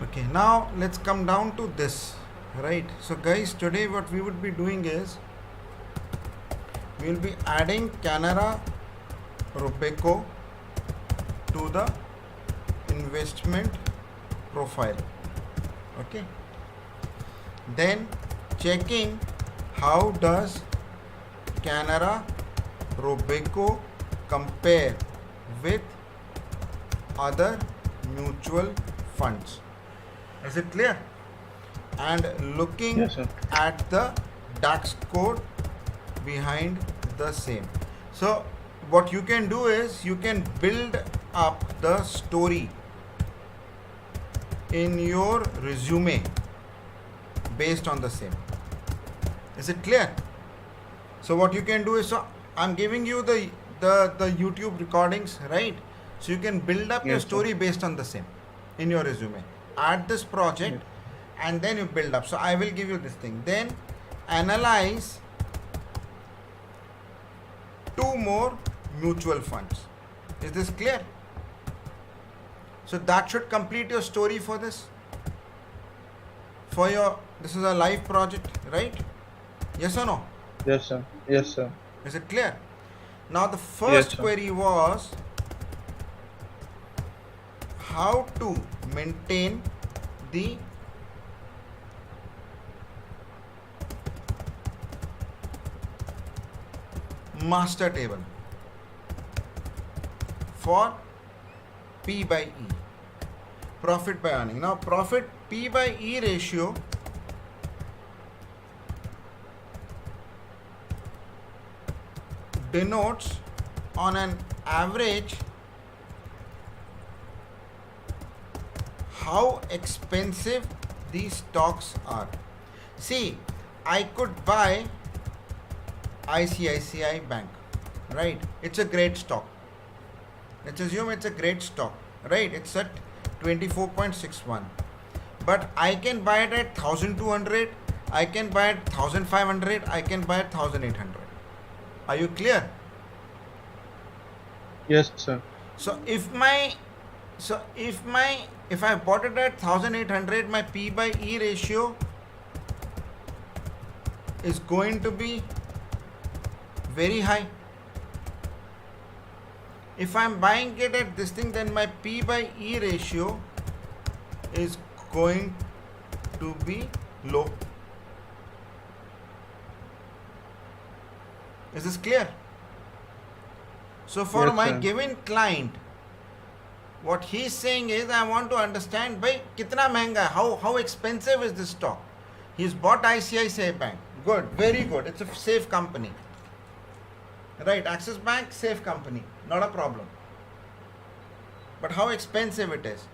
Okay, now let's come down to this, right? So guys, today what we would be doing is we will be adding Canara Robeco to the investment profile. Okay, then checking how does Canara Robeco compare with other mutual funds. Is it clear? And looking Yes, sir. at the DAX code behind the same. So what you can do is you can build up the story in your resume based on the same. Is it clear? So what you can do is, so I'm giving you the YouTube recordings, right? So you can build up your Yes, sir. story based on the same in your resume. Add this project and then you build up. So I will give you this thing. Then analyze 2 more mutual funds. Is this clear? So that should complete your story for this. For your, this is a live project, right? Yes or no? Yes, sir. Yes, sir. Is it clear? Now the Yes, first sir. query was how to maintain the master table for P by E, profit by earning. Now profit P by E ratio denotes on an average how expensive these stocks are. See, I could buy ICICI Bank, right? It's a great stock. Let's assume it's a great stock, right? It's at 24.61. But I can buy it at 1200, I can buy it 1500, I can buy it 1800. Are you clear? Yes, sir. So if I bought it at 1800, my P by E ratio is going to be very high. If I'm buying it at this thing, then my P by E ratio is going to be low. Is this clear? So for Yes, my sir. given client, what he's saying is, I want to understand by kitna mehenga, how expensive is this stock? He's bought ICICI Bank. Good, very good. It's a safe company. Right, Axis Bank, safe company, not a problem. But how expensive it is.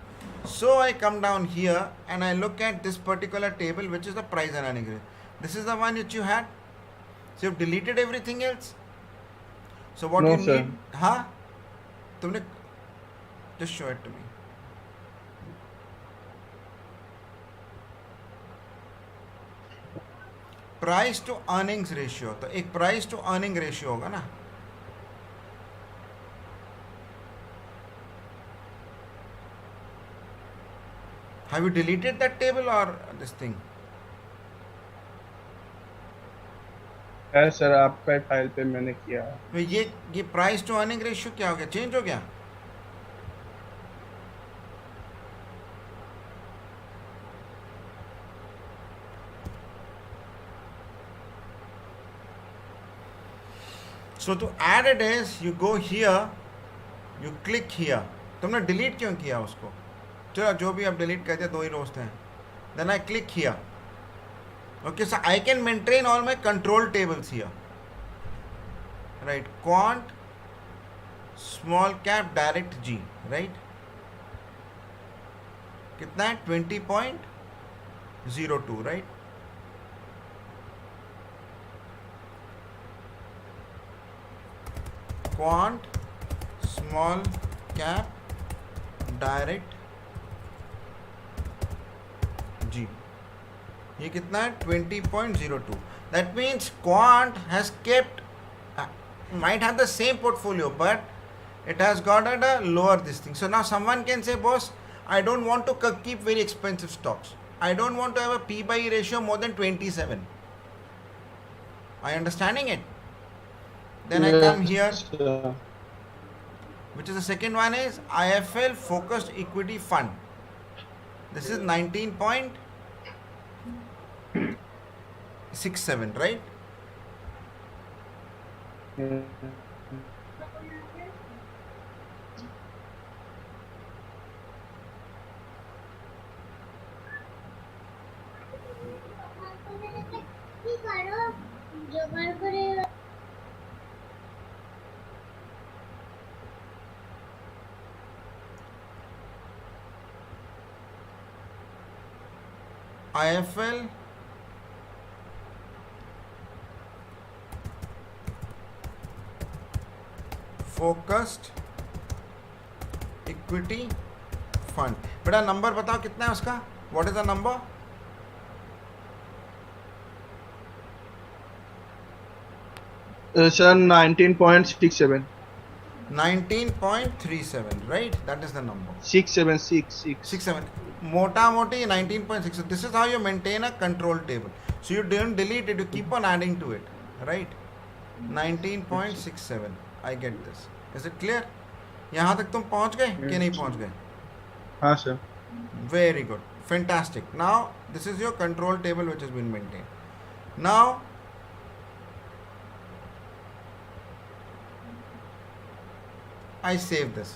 So I come down here and I look at this particular table, which is the price and earning ratio. This is the one which you had. So you've deleted everything else. So what No, you sir. need, huh? तुमने, just show it to me. Price to earnings ratio, तो एक price to earning ratio होगा ना. Have you deleted that table or this thing? है sir, आपका file पे मैंने किया है। तो ये प्राइस टू अर्निंग रेशियो क्या हो गया, चेंज हो गया? So to add it is, you go here, you click here. तुमने डिलीट क्यों किया उसको? चलो जो भी आप डिलीट कर दिया, 2 ही रोस्ट हैं. Then I click here. Okay, so I can maintain all my control tables here. Right, quant, small cap, direct G, right? कितना है? 20.02, right? Quant, small cap, direct G. ये कितना है? 20.02. That means quant has kept, might have the same portfolio, but it has got at a lower this thing. So now someone can say, boss, I don't want to keep very expensive stocks. I don't want to have a P by E ratio more than 27. Are you understanding it? Then I come here, sir. which is the second one is IFL Focused Equity Fund. This is 19.67, right? IFL Focused Equity Fund. बेटा number बताओ कितना है उसका? What is the number? Sir, 19.67. 19.37, right? That is the number. 6766. 67. Mota moti 19.6. This is how you maintain a control table. So you don't delete it, you keep on adding to it, right? 19.67. I get this. Is it clear? यहाँ तक तुम पहुँच गए कि नहीं पहुँच गए? हाँ sir. Very good. Fantastic. Now this is your control table which has been maintained. Now I save this.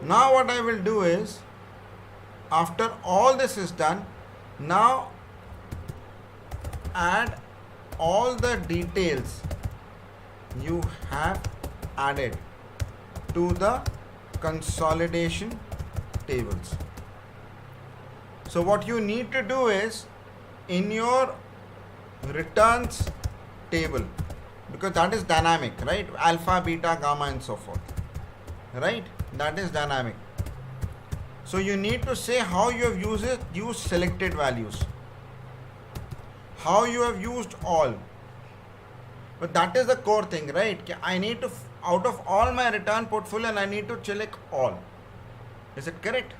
Now what I will do is, after all this is done, now add all the details you have added to the consolidation tables. So what you need to do is, in your returns table, because that is dynamic, right? Alpha, beta, gamma and so forth, right? That is dynamic. So you need to say how you have used selected values, how you have used all. But that is the core thing, right? I need to, out of all my return portfolio, and I need to select all. Is it correct?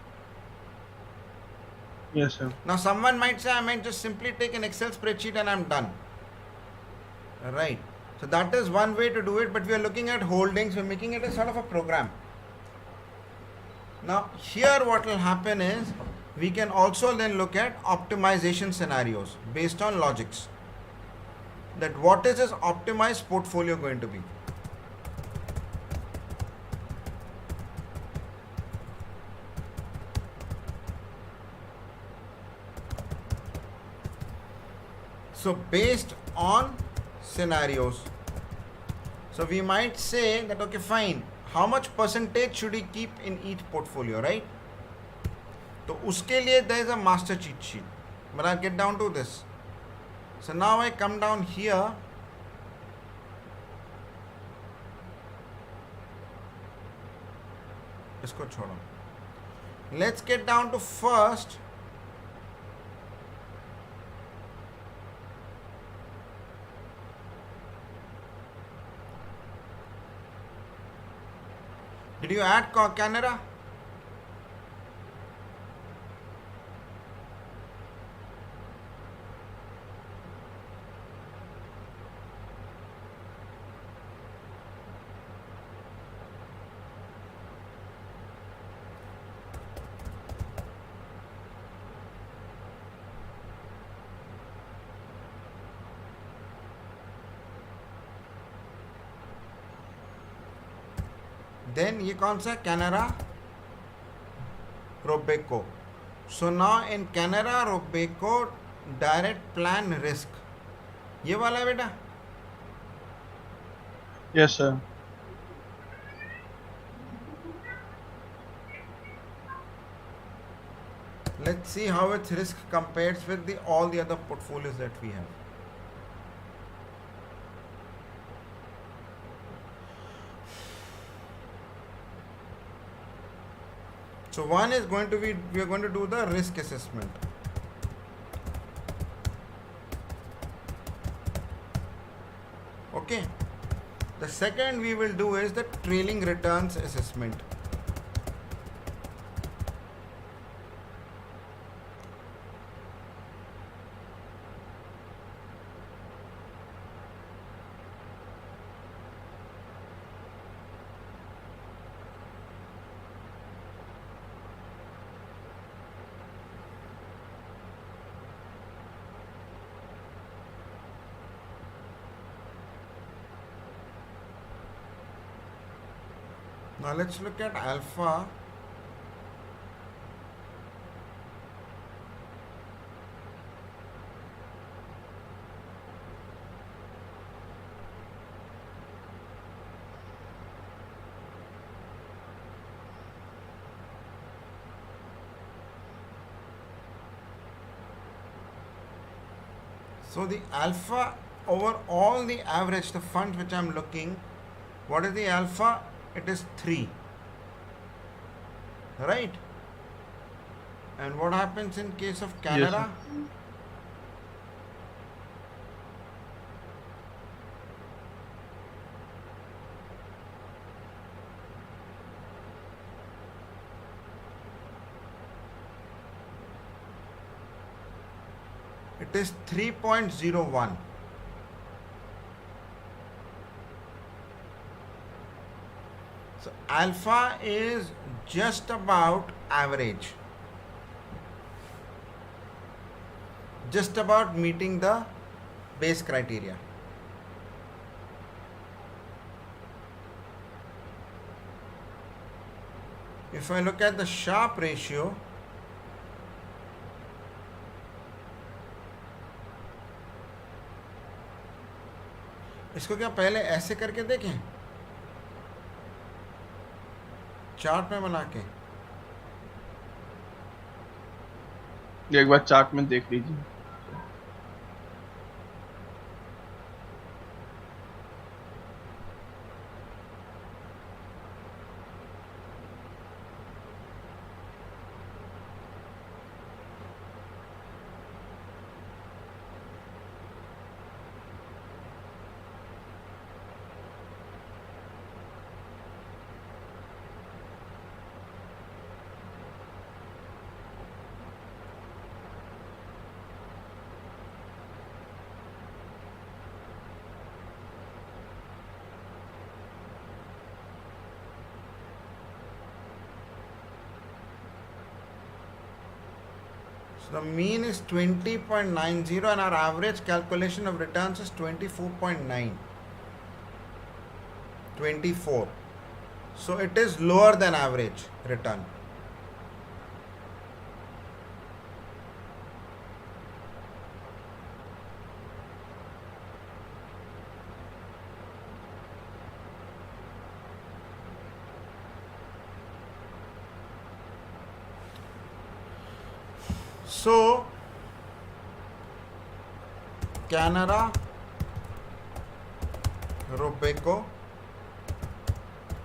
Yes sir. Now someone might say I might just simply take an Excel spreadsheet and I'm done. Right. So that is one way to do it, but we are looking at holdings, we're making it a sort of a program. Now here what will happen is, we can also then look at optimization scenarios based on logics. That what is this optimized portfolio going to be? So based on scenarios, so we might say that okay fine, how much percentage should he keep in each portfolio, right? So uske liye there is a master cheat sheet, but I'll get down to this. So now I come down here, isko chodo. Let's get down to first did you add Canara? Then ये कौन सा Canara Robeco. So now in Canara Robeco direct plan risk, ये वाला है बेटा. Yes sir. Let's see how its risk compares with all the other portfolios that we have. So one is going to be, we are going to do the risk assessment. Okay. The second we will do is the trailing returns assessment. Now let's look at alpha. So the alpha over all the average, the funds which I am looking, what is the alpha? It is 3. Right? And what happens in case of Yes, Canara? sir. It is 3.01. So alpha is just about average. Just about meeting the base criteria. If I look at the Sharpe ratio, इसको क्या पहले ऐसे करके देखें, chart में बना के? ये एक बार चार्ट में देख लीजिए. So the mean is 20.90 and our average calculation of returns is 24.9. 24. So it is lower than average return. So Canara Robeco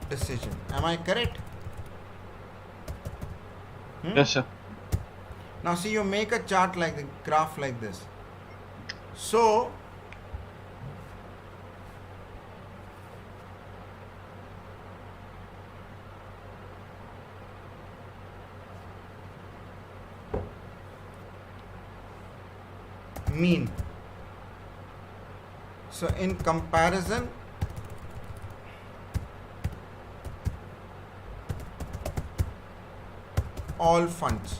decision. Am I correct? Yes, sir. Now see, you make a chart like the graph like this. So mean. So in comparison, all funds,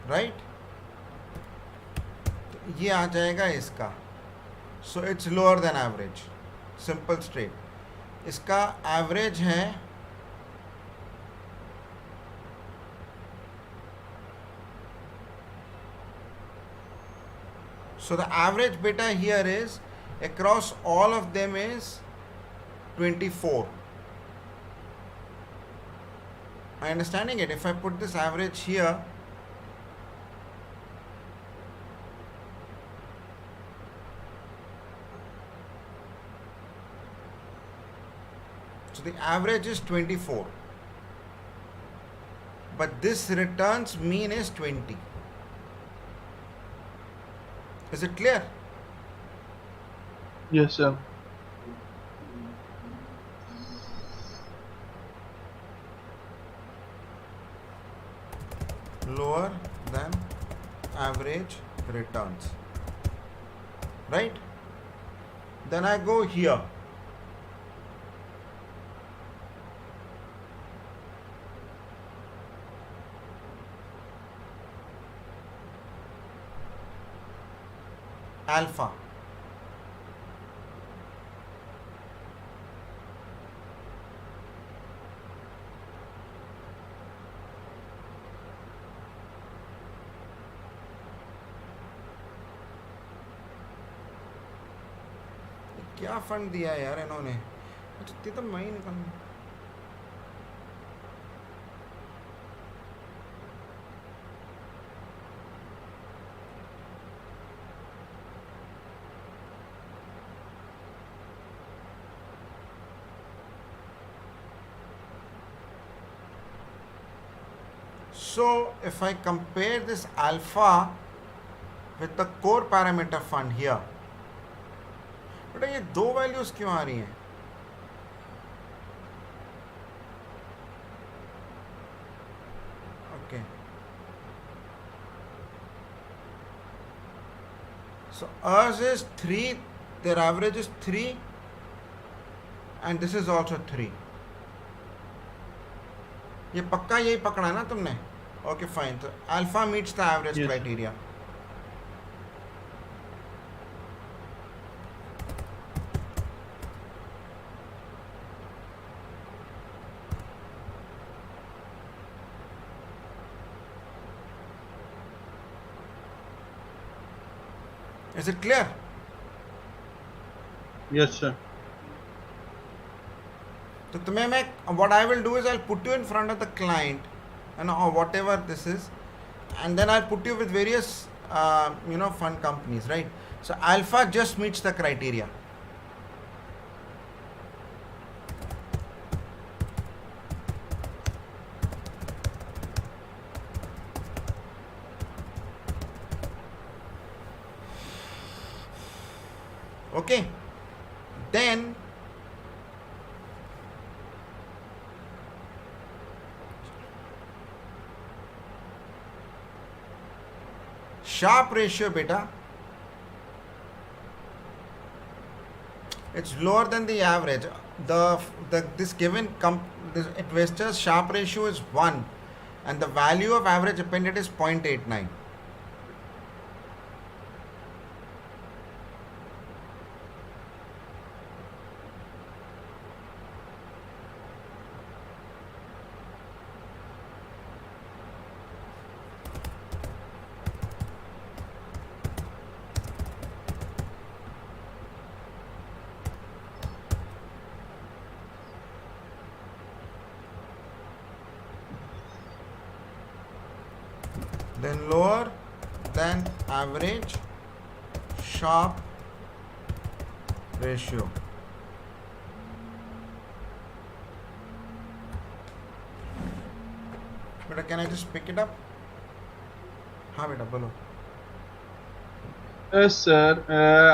right? ये आ जाएगा इसका. So it's lower than average. Simple straight. इसका average है So the average beta here is across all of them is 24. Are you understanding it? If I put this average here, so the average is 24, but this returns mean is 20. Is it clear? Yes, sir. returns, right? Then I go here. Alpha. क्या fund दिया यार इन्होंने? अच्छा ते तो मैं ही निकल. So if I compare this alpha with the core parameter fund here, बेटा ये दो वैल्यूज क्यों आ रही हैं? Okay. So ours is 3, their average is 3, and this is also 3. ये पक्का यही पकड़ा है ना तुमने? Okay, fine. So alpha meets the average Yes. criteria. Is it clear? Yes, sir. तो तुम्हें मैं what I will do is I'll put you in front of the client and or whatever this is, and then I'll put you with various fund companies, right? So alpha just meets the criteria. Okay, then Sharpe ratio, beta, it's lower than the average. This given this investor's Sharpe ratio is 1, and the value of average appended is 0.89. Then lower than average Sharpe ratio. बेटा can I just pick it up? हाँ बेटा बोलो. Sir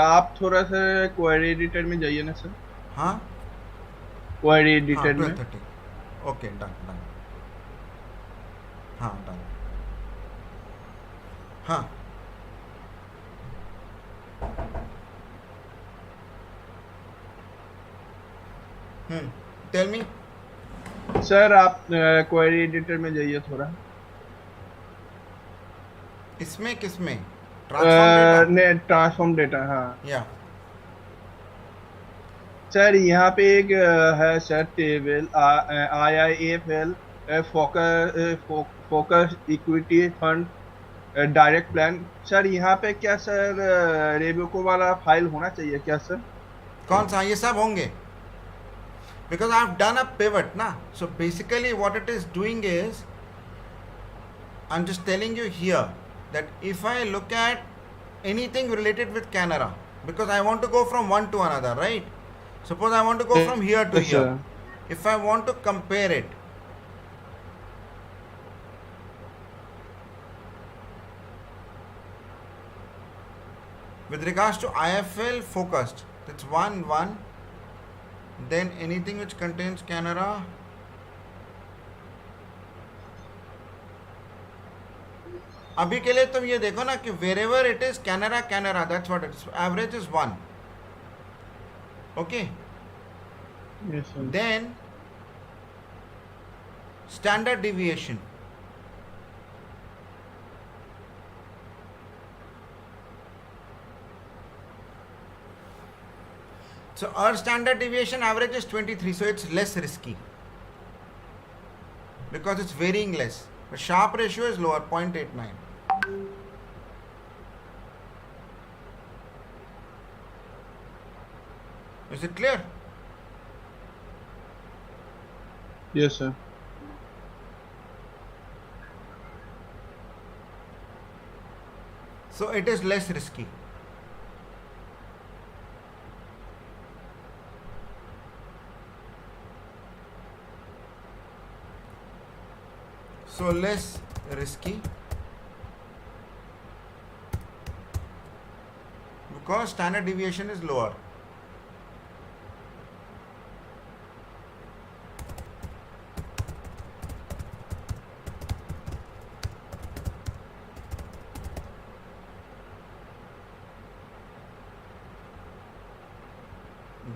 आप थोड़ा सा query editor में जाइए ना सर. हाँ क्वेरी हाँ एडिटर में. 12:30. Okay done. हाँ डन. हाँ टेल मी. सर आप क्वेरी एडिटर में जाइए थोड़ा. इसमें किसमें? Transform net transform data. हाँ या सर यहाँ पे एक है sir table IIFL focus equity fund direct plan. Sir यहाँ पे क्या सर रेबेको वाला फाइल होना चाहिए क्या सर? कौन सा? ये सब होंगे because I have done a pivot na. So basically what it is doing is I'm just telling you here that if I look at anything related with Canara, because I want to go from one to another, right? Suppose I want to go from here to Yes, here. sir. If I want to compare it, with regards to IFL focused, that's 1. Then anything which contains Canara, अभी के लिए तुम ये देखो ना कि wherever it is Canara, that's what it's average is 1. Okay. Yes, sir. Then standard deviation. So our standard deviation average is 23, so it's less risky because it's varying less. The Sharpe ratio is lower, 0.89. Is it clear? Yes, sir. So it is less risky. So less risky because standard deviation is lower.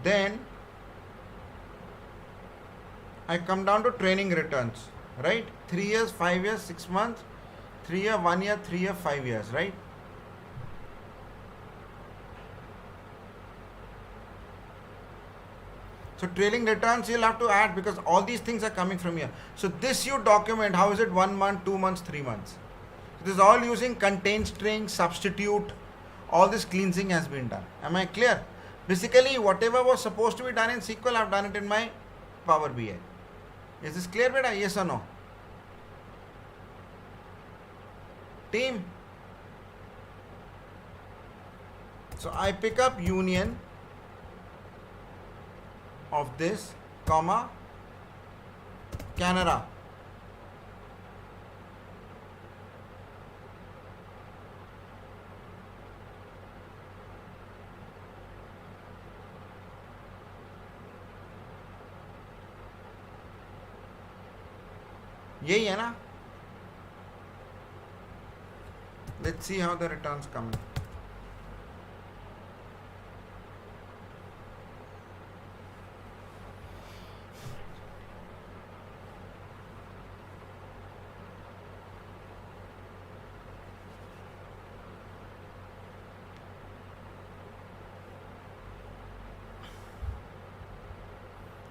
Then I come down to training returns, right? 3 years, 5 years, 6 months, 3 year, 1 year, 3 year, 5 years, right? So trailing returns you'll have to add because all these things are coming from here. So this you document, how is it 1 month, 2 months, 3 months. So this is all using contain string, substitute, all this cleansing has been done. Am I clear? Basically whatever was supposed to be done in SQL, I've done it in my Power BI. Is this clear, beta? Yes or no? Team. So I pick up union of this, comma, Canara. यही है ना? Let's see how the returns come.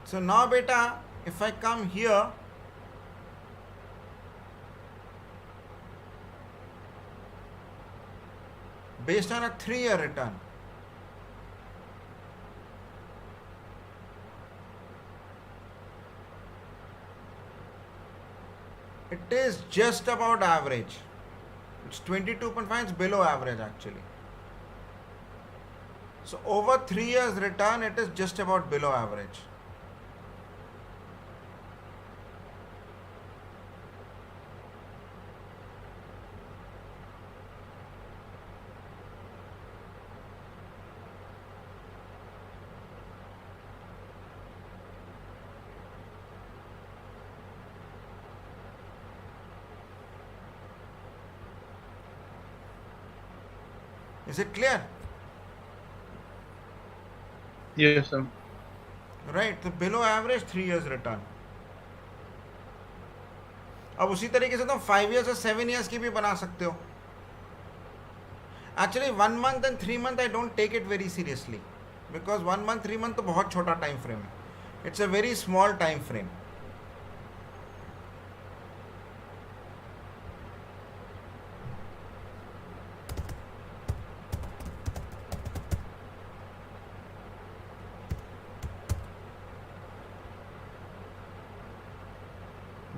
So now beta, if I come here, based on a 3-year return, it is just about average. It's 22.5, it's below average actually. So over 3 years return, it is just about below average. Is it clear? Yes, sir. Right, तो below average 3 years return. अब उसी तरीके से तुम 5 years और 7 years की भी बना सकते हो. Actually 1 month and 3 month I don't take it very seriously because 1 month 3 month तो बहुत छोटा time frame है. It's a very small time frame.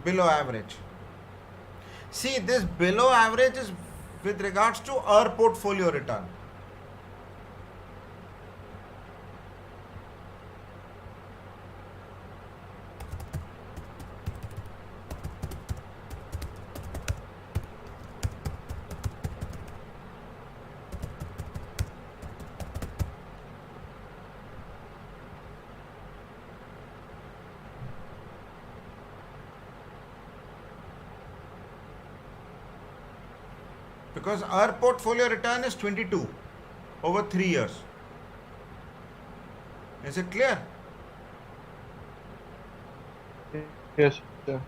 Below average. See, this below average is with regards to our portfolio return. because our portfolio return is 22 over 3 years. Is it clear? Yes, sir.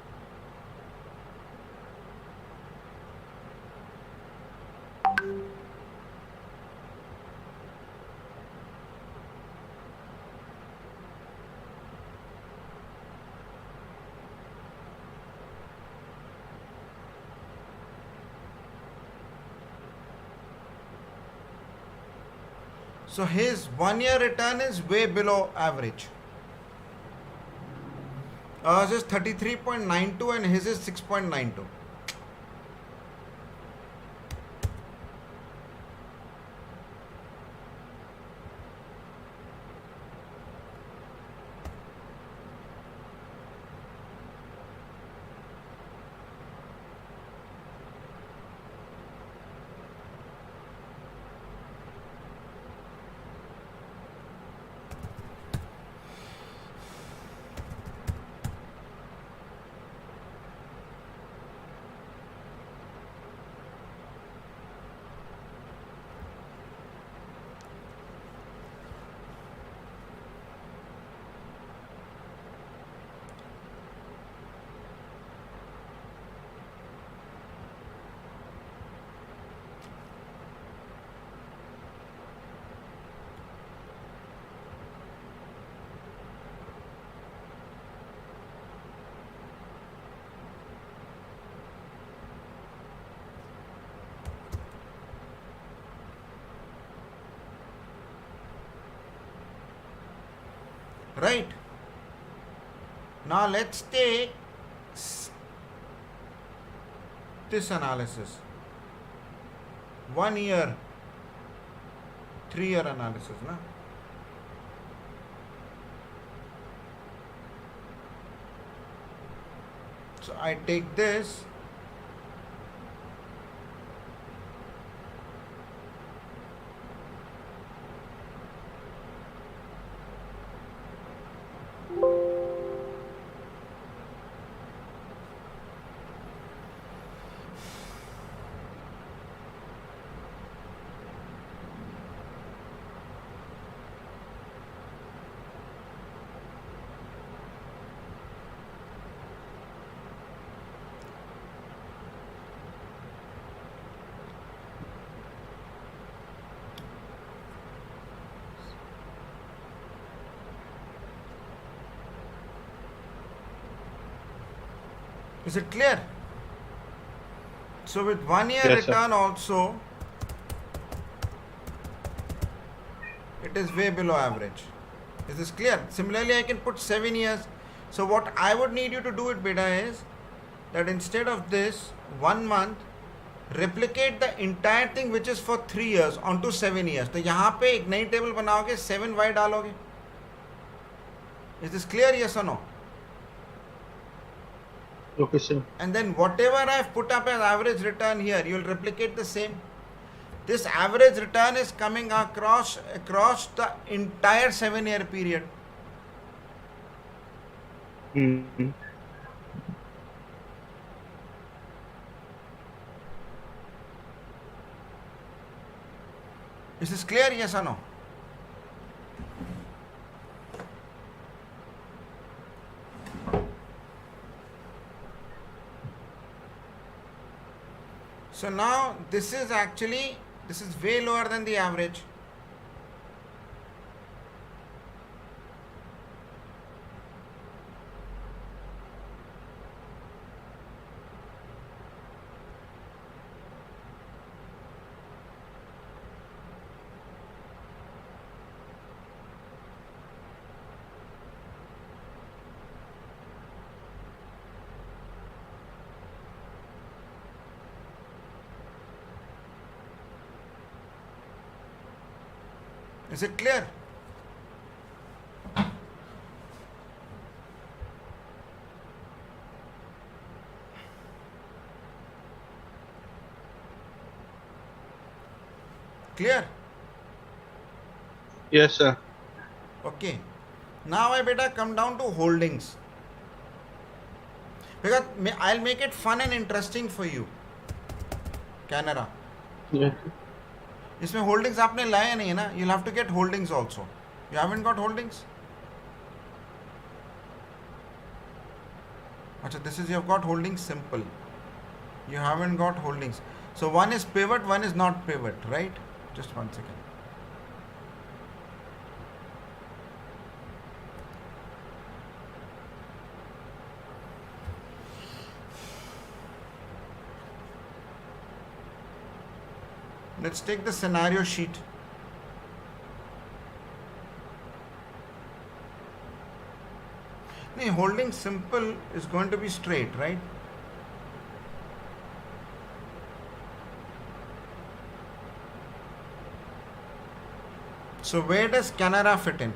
So his 1 year return is way below average. Ours is 33.92 and his is 6.92. Right. Now let's take this analysis. 1 year, 3 year analysis. Na? So I take this. Is it clear? So with 1 year Yes, sir. return also, it is way below average. Is this clear? Similarly, I can put 7 years. So what I would need you to do it, beta, is that instead of this 1 month, replicate the entire thing which is for 3 years onto 7 years. तो यहाँ पे एक नई table बनाओगे, 7y डालोगे. Is this clear? Yes or no? Okay, sir. And then whatever I have put up as average return here, you will replicate the same. This average return is coming across the entire 7 year period. Mm-hmm. Is this clear? Yes or no? So now this is way lower than the average. Is it clear? Clear? Yes, sir. Okay. Now I better come down to holdings. Because I'll make it fun and interesting for you. Canara. Yes. इसमें holdings आपने लाया नहीं है ना. You'll have to get holdings also. You haven't got holdings? अच्छा, this is you have got holdings simple. You haven't got holdings. So one is pivot, one is not pivot, right? Just one second. Let's take the scenario sheet. No, holding simple is going to be straight, right? So where does Canara fit in?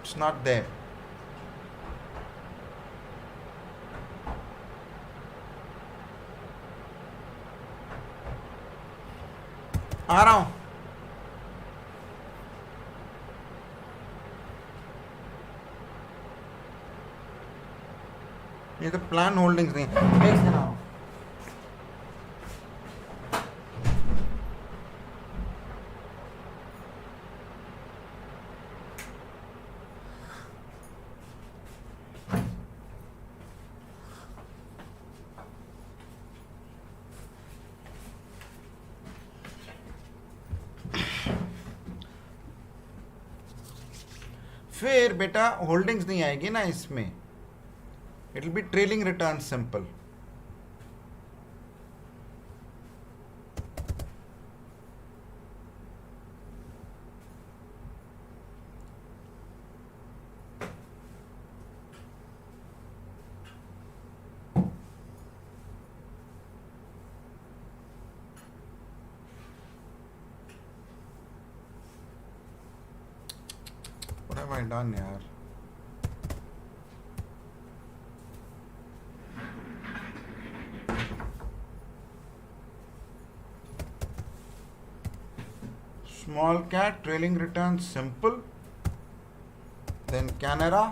It's not there. आ रहा हूं. ये तो plan holdings नहीं है. फिर बेटा holdings नहीं आएगी ना इसमें. It will be trailing return simple. What have I done यार? Small cat trailing return simple, then Canara,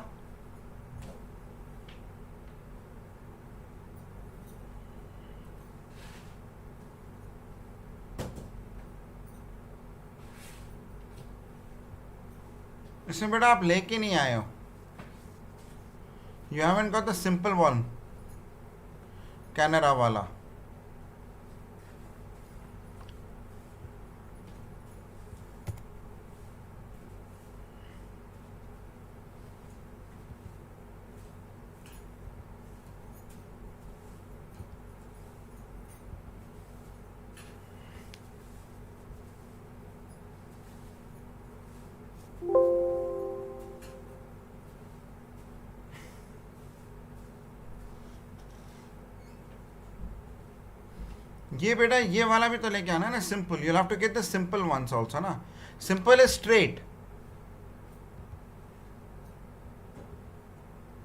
इसमें बेटा आप लेके नहीं आए हो. You haven't got the simple one, Canara वाला. ये बेटा ये वाला भी तो लेके आना है ना simple. You have to get the simple ones also ना. Simple is straight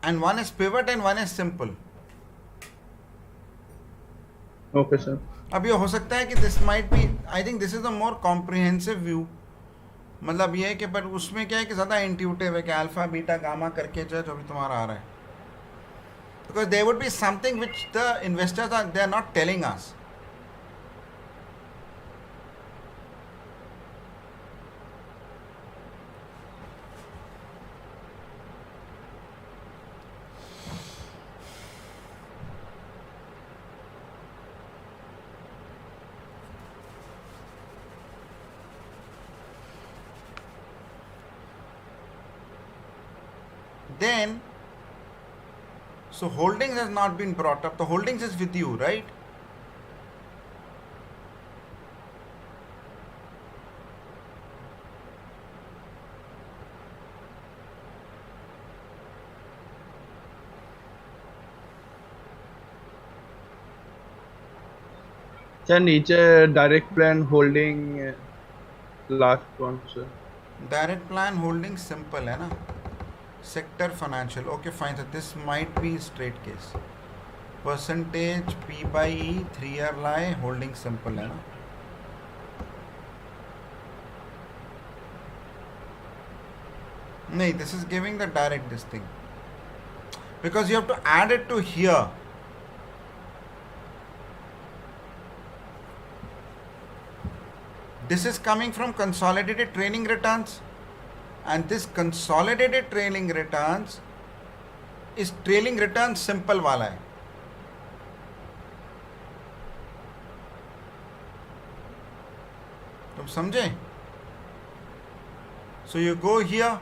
and one is pivot and one is simple. Okay, sir. अब ये हो सकता है कि this might be, I think this is a more comprehensive view. मतलब ये है कि पर उसमें क्या है कि ज़्यादा इंट्यूटिव है कि अल्फा बीटा गामा करके जो भी तुम्हारा आ रहा है. Because there would be something which the investors are they are not telling us. Then, so holdings has not been brought up. The holdings is with you, right? Sir नीचे direct plan holding last one sir. Direct plan holding simple है ना. Sector financial. Okay, fine. So this might be straight case. Percentage P by E 3-year lie holding simple है ना. नहीं, this is giving the direct this thing. Because you have to add it to here. this is coming from consolidated trailing returns, and this consolidated trailing returns is trailing return simple वाला है. तुम समझे? So you go here.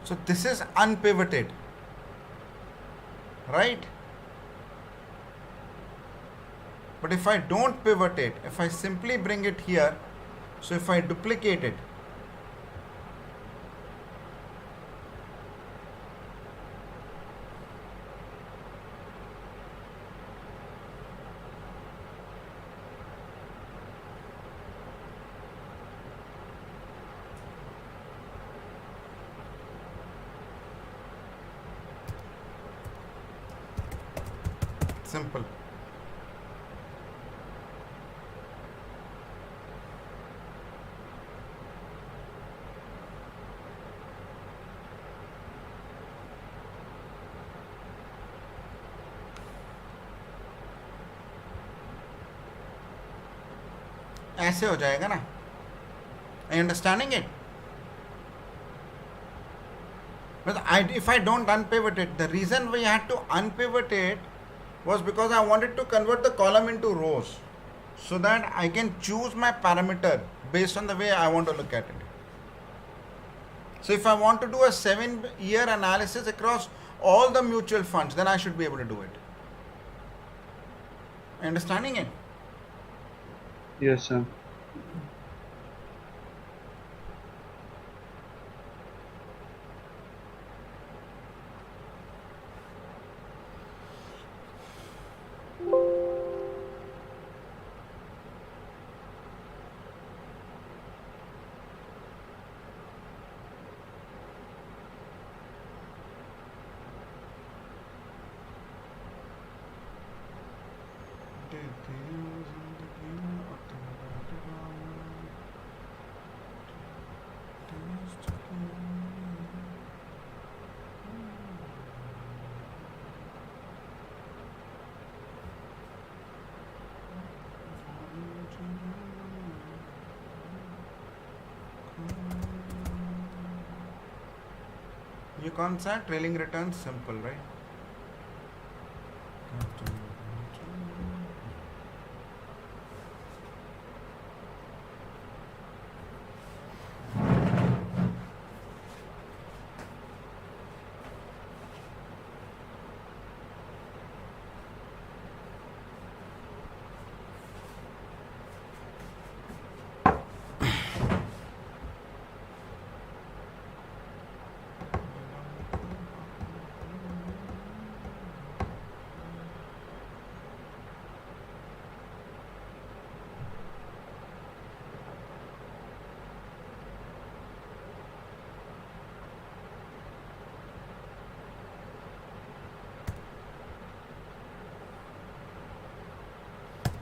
So this is unpivoted, right? But if I don't pivot it, if I simply bring it here, so if I duplicate it, simple. ऐसे हो जाएगा ना? Are you understanding it? But if I don't unpivot it, the reason we had to unpivot it was because I wanted to convert the column into rows so that I can choose my parameter based on the way I want to look at it. So if I want to do a 7-year analysis across all the mutual funds, then I should be able to do it. Understanding it? Yes, sir. You can't say trailing returns simple, right?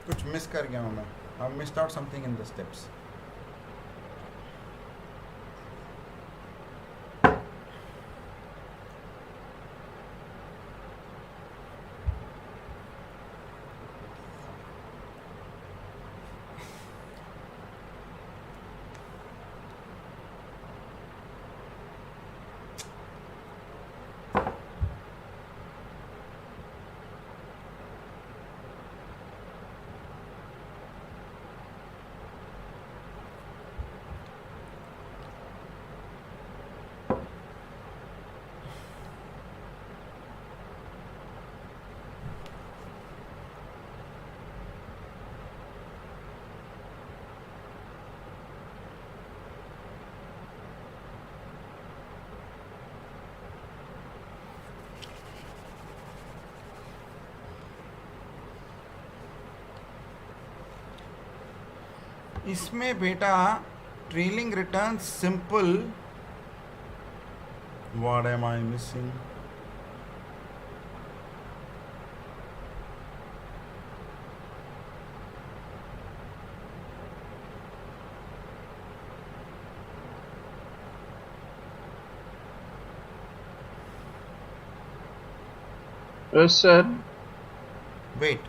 कुछ miss कर गया हूँ मैं. I missed out something in the steps. इसमें बेटा trailing return simple. What am I missing? Sir, Wait.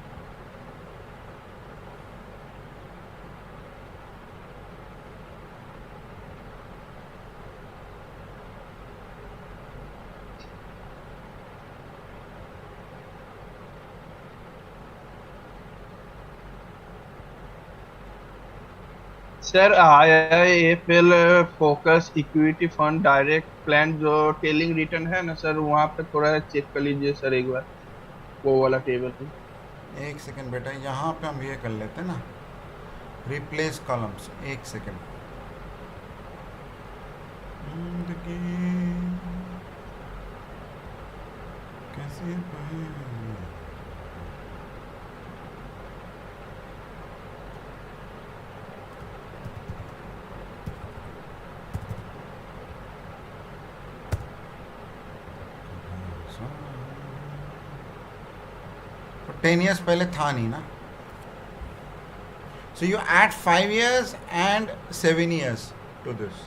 Sir IIFL focus equity fund direct plan जो telling return है ना सर, वहाँ पे थोड़ा चेक कर लीजिए सर एक बार, वो वाला टेबल। एक सेकंड बेटा, यहाँ पे हम ये कर लेते हैं ना, रिप्लेस कॉलम्स। एक सेकंड। कैसे तो 10 years पहले था नहीं ना. So you add 5 years and 7 years to this.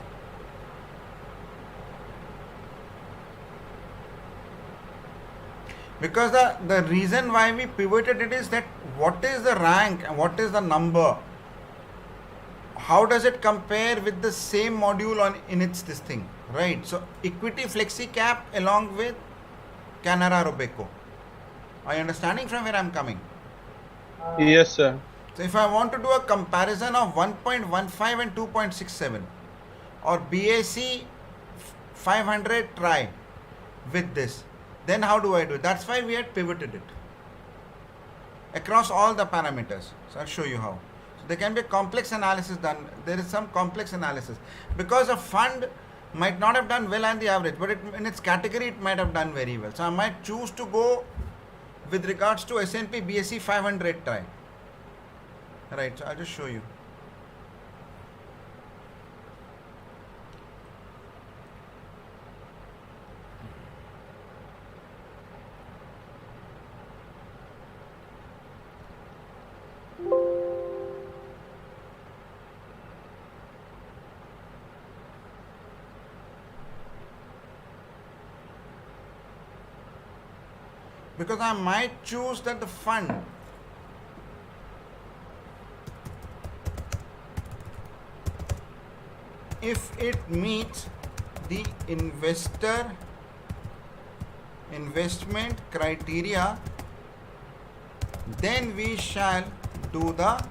Because the reason why we pivoted it is that what is the rank and what is the number, how does it compare with the same module on in its this thing, right? So equity flexi cap along with Canara Robeco. Are you understanding from where I'm coming? Yes, sir. So if I want to do a comparison of 1.15 and 2.67 or BAC 500 try with this, then how do I do it? That's why we had pivoted it across all the parameters. So I'll show you how. So there can be a complex analysis done. There is some complex analysis because a fund might not have done well on the average, but in its category it might have done very well. So I might choose to go with regards to S&P BSE 500 try. Right, so I'll just show you. Because I might choose that the fund if it meets the investment criteria, then we shall do the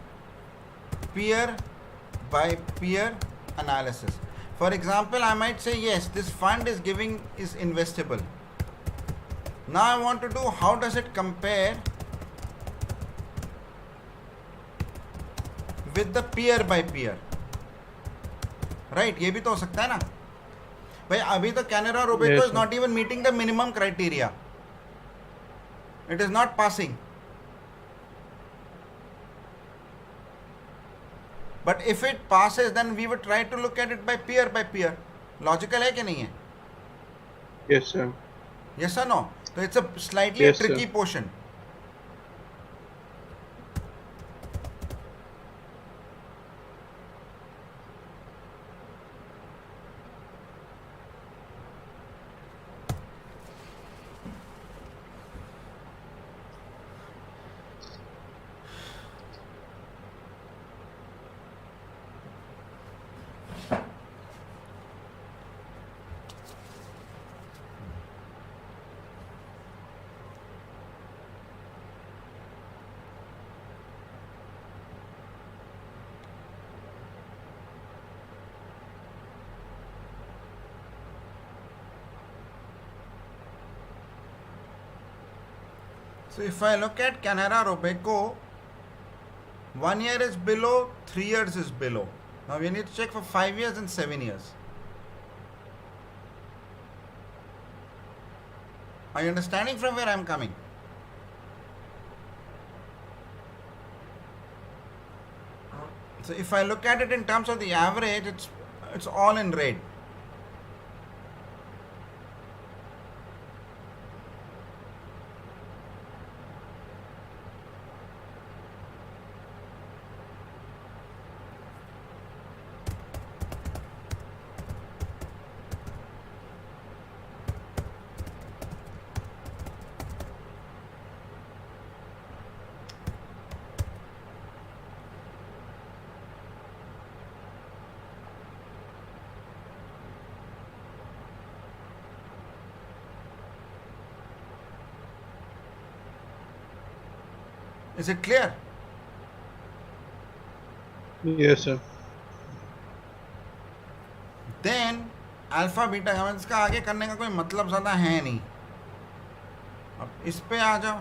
peer by peer analysis. For example, I might say yes, this fund is investable. Now I want to do how does it compare with the peer by peer. Right, ये भी तो हो सकता है ना भाई. अभी तो Canara Robeco is not even meeting the minimum criteria. It is not passing. But if it passes then we would try to look at it by pair. Logical है कि नहीं है? Yes sir. यस और नो? तो it's a slightly tricky portion. So if I look at Canara Robeco, 1 year is below, 3 years is below. Now we need to check for 5 years and 7 years. Are you understanding from where I am coming? So if I look at it in terms of the average, it's all in red. Is it clear? Yes, sir. Then alpha beta का इसका आगे करने का कोई मतलब ज़्यादा है नहीं. अब इस पे आ जाओ.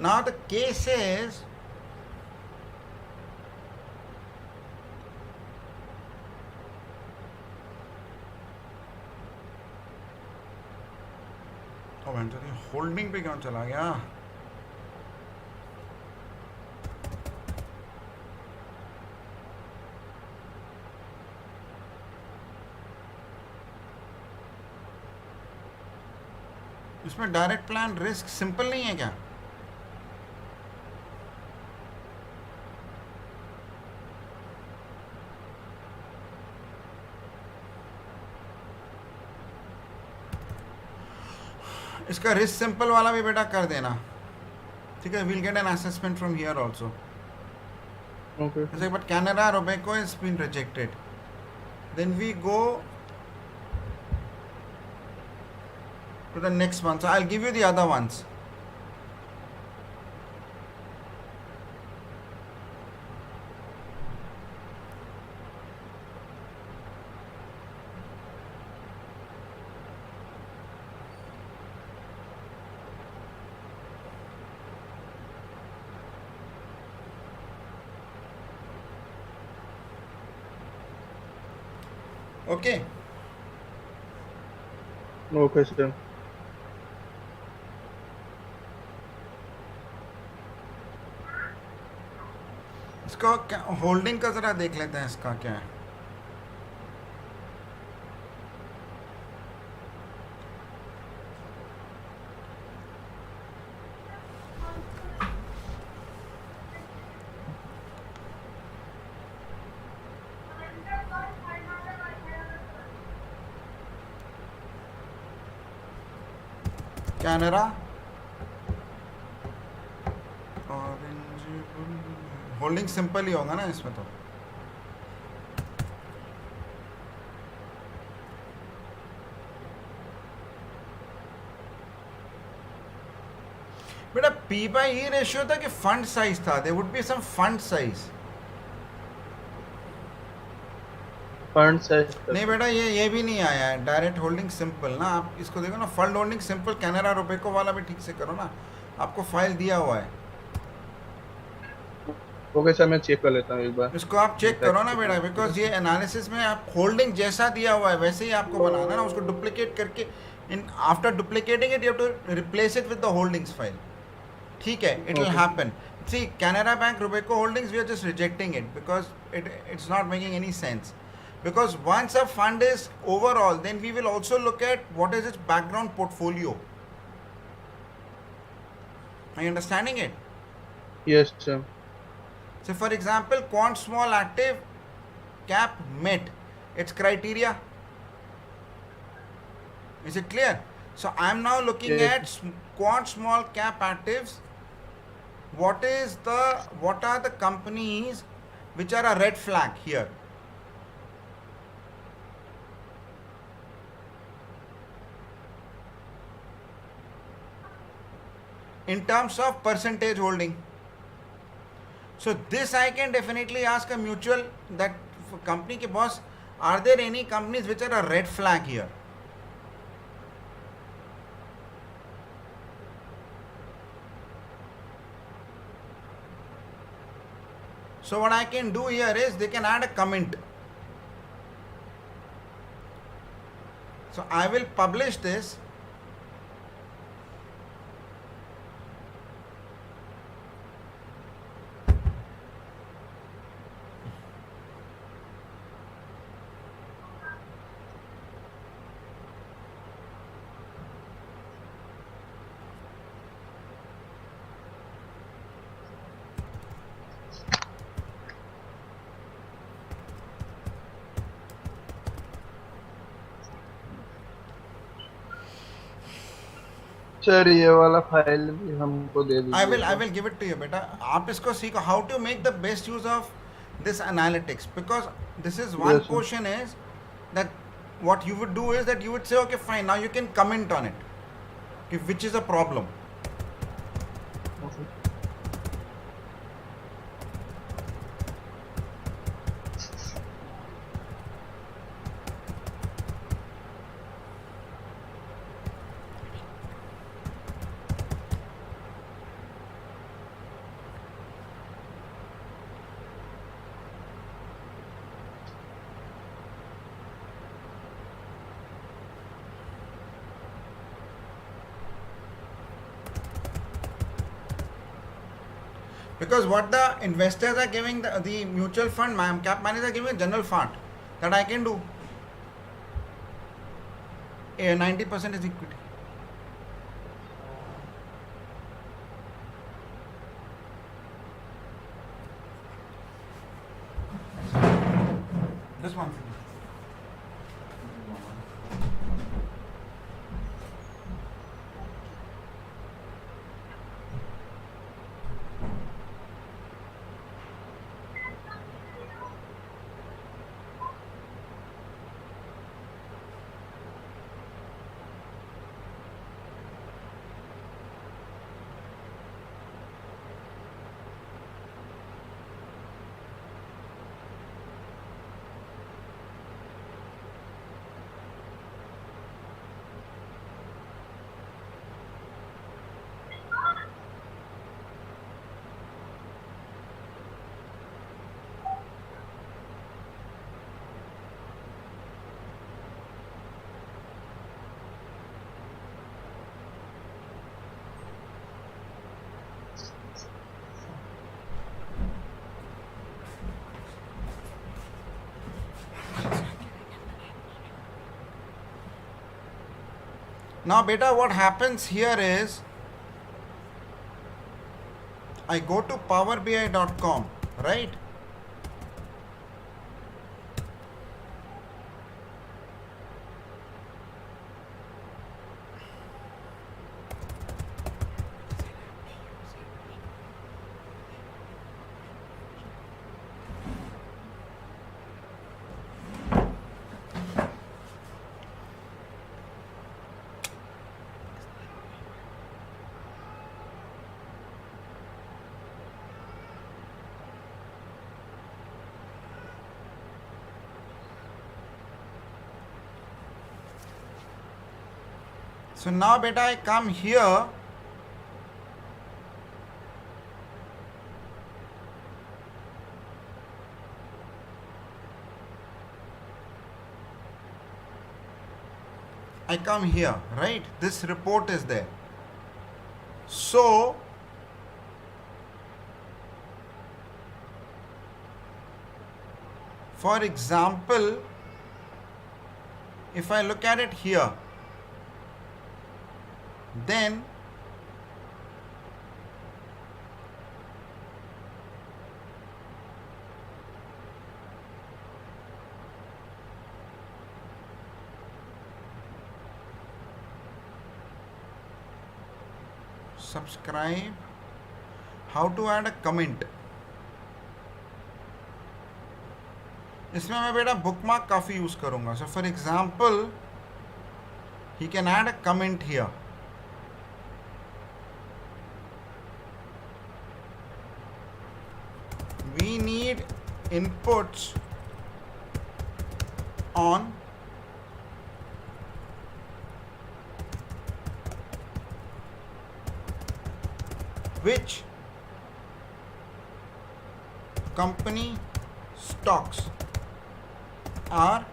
Now the case is holding पे क्यों चला गया? इसमें डायरेक्ट प्लान रिस्क सिंपल नहीं है क्या? इसका रिस्क सिंपल वाला भी बेटा कर देना. ठीक है, we'll get an assessment from here also. Okay. But Canara Robeco has been rejected. Then we go to the next one. So I'll give you the other ones. Okay. Okay, sir. इसका holding का जरा देख लेते हैं इसका क्या है. Canara holding simple ही होगा ना इसमें तो. बेटा पी बाई ई रेशियो था कि फंड साइज था. There would be some fund size. Fund size नहीं बेटा ये भी नहीं आया है. डायरेक्ट होल्डिंग सिंपल ना. आप इसको देखो ना, fund holding simple Canara Robeco वाला भी ठीक से करो ना. आपको फाइल दिया हुआ है. ओके सर, मैं चेक कर लेता हूँ एक बार. इसको आप चेक करो ना बेटा, बिकॉज ये एनालिसिस में आप होल्डिंग जैसा दिया हुआ है वैसे ही आपको बनाना है ना. उसको डुप्लीकेट करके in after duplicating it you have to replace it with the holdings file. ठीक है, it will happen. See Canara bank Robeco holdings we are just rejecting it because it's not making any sense. Because once a fund is overall, then we will also look at what is its background portfolio. Are you understanding it? Yes, sir. So, for example, quant small active cap met its criteria. Is it clear? So, I am now looking at quant small cap actives. What are the companies which are a red flag here? In terms of percentage holding. So this I can definitely ask a mutual that company ke boss, are there any companies which are a red flag here? So what I can do here is they can add a comment. So I will publish this. Sir ये वाला file भी हमको दे I दीजिएगा। will give it to you, बेटा। आप इसको सीखो how to make the best use of this analytics, because this is one yes sir. portion is that what you would do is that you would say, okay, fine, now you can comment on it, which is a problem. Because what the investors are giving, the mutual fund cap managers are giving a general fund that I can do. 90% is equity. This one. Now, beta, what happens here is I go to powerbi.com, right? So now, beta, I come here. I come here, right? This report is there. So, for example, if I look at it here, then subscribe, how to add a comment. इसमें मैं बेटा bookmark काफ़ी use करूँगा. So for example, he can add a comment here. We need inputs on which company stocks are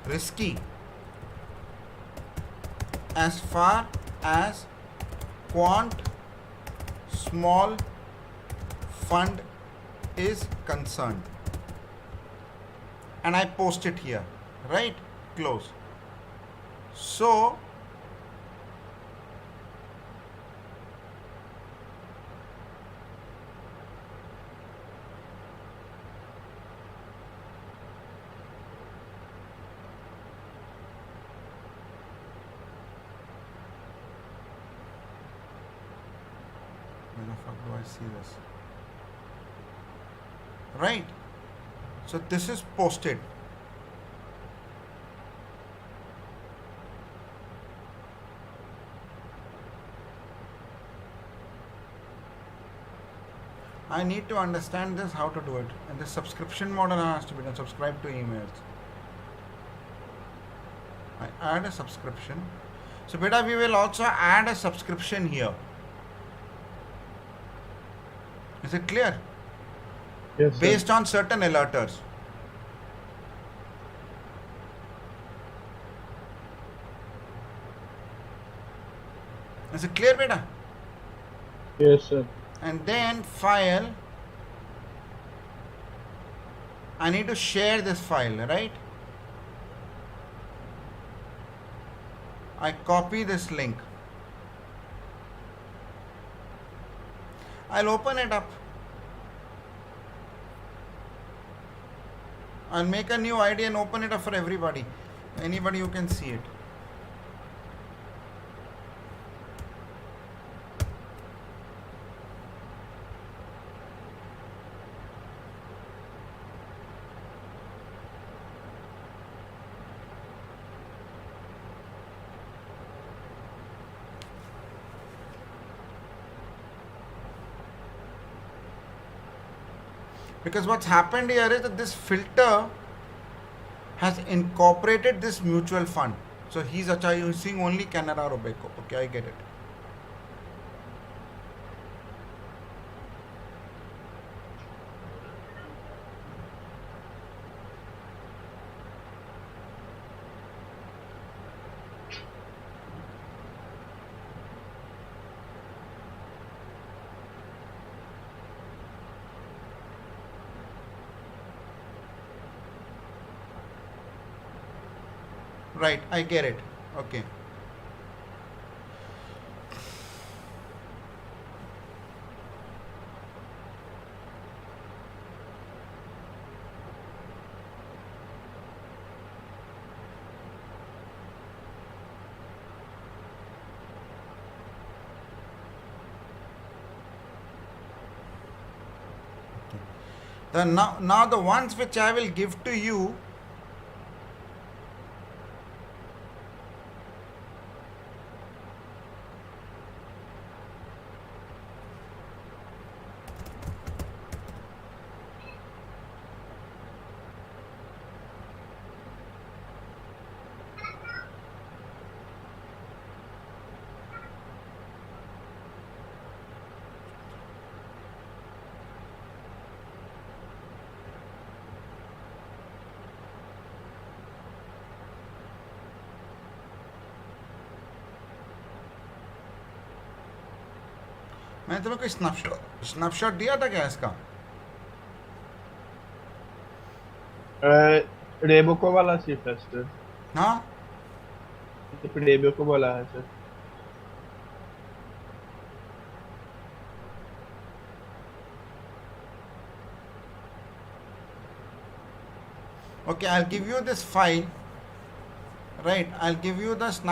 risky as far as quant small fund is concerned, and I post it here, right? Close. So Where the fuck do I see this? Right. So this is posted. I need to understand this, how to do it. And the subscription model has to be done. Subscribe to emails. I add a subscription. So beta, we will also add a subscription here. Is it clear? Yes, sir. Based on certain alerters. Is it clear, beta? Yes, sir. And then file. I need to share this file, right? I copy this link. I'll open it up. I'll make a new ID and open it up for everybody. Anybody who can see it. Because what's happened here is that this filter has incorporated this mutual fund. So he's using only Canara Robeco. Okay, I get it. Right, I get it. Okay. Now the ones which I will give to you, मैंने तुम्हें कोई snapshot दिया था क्या इसका? रेबोको वाला सिर्फ है सर। हाँ, सिर्फ रेबोको वाला है sir. okay, I'll give you this file, right? I'll give you the snap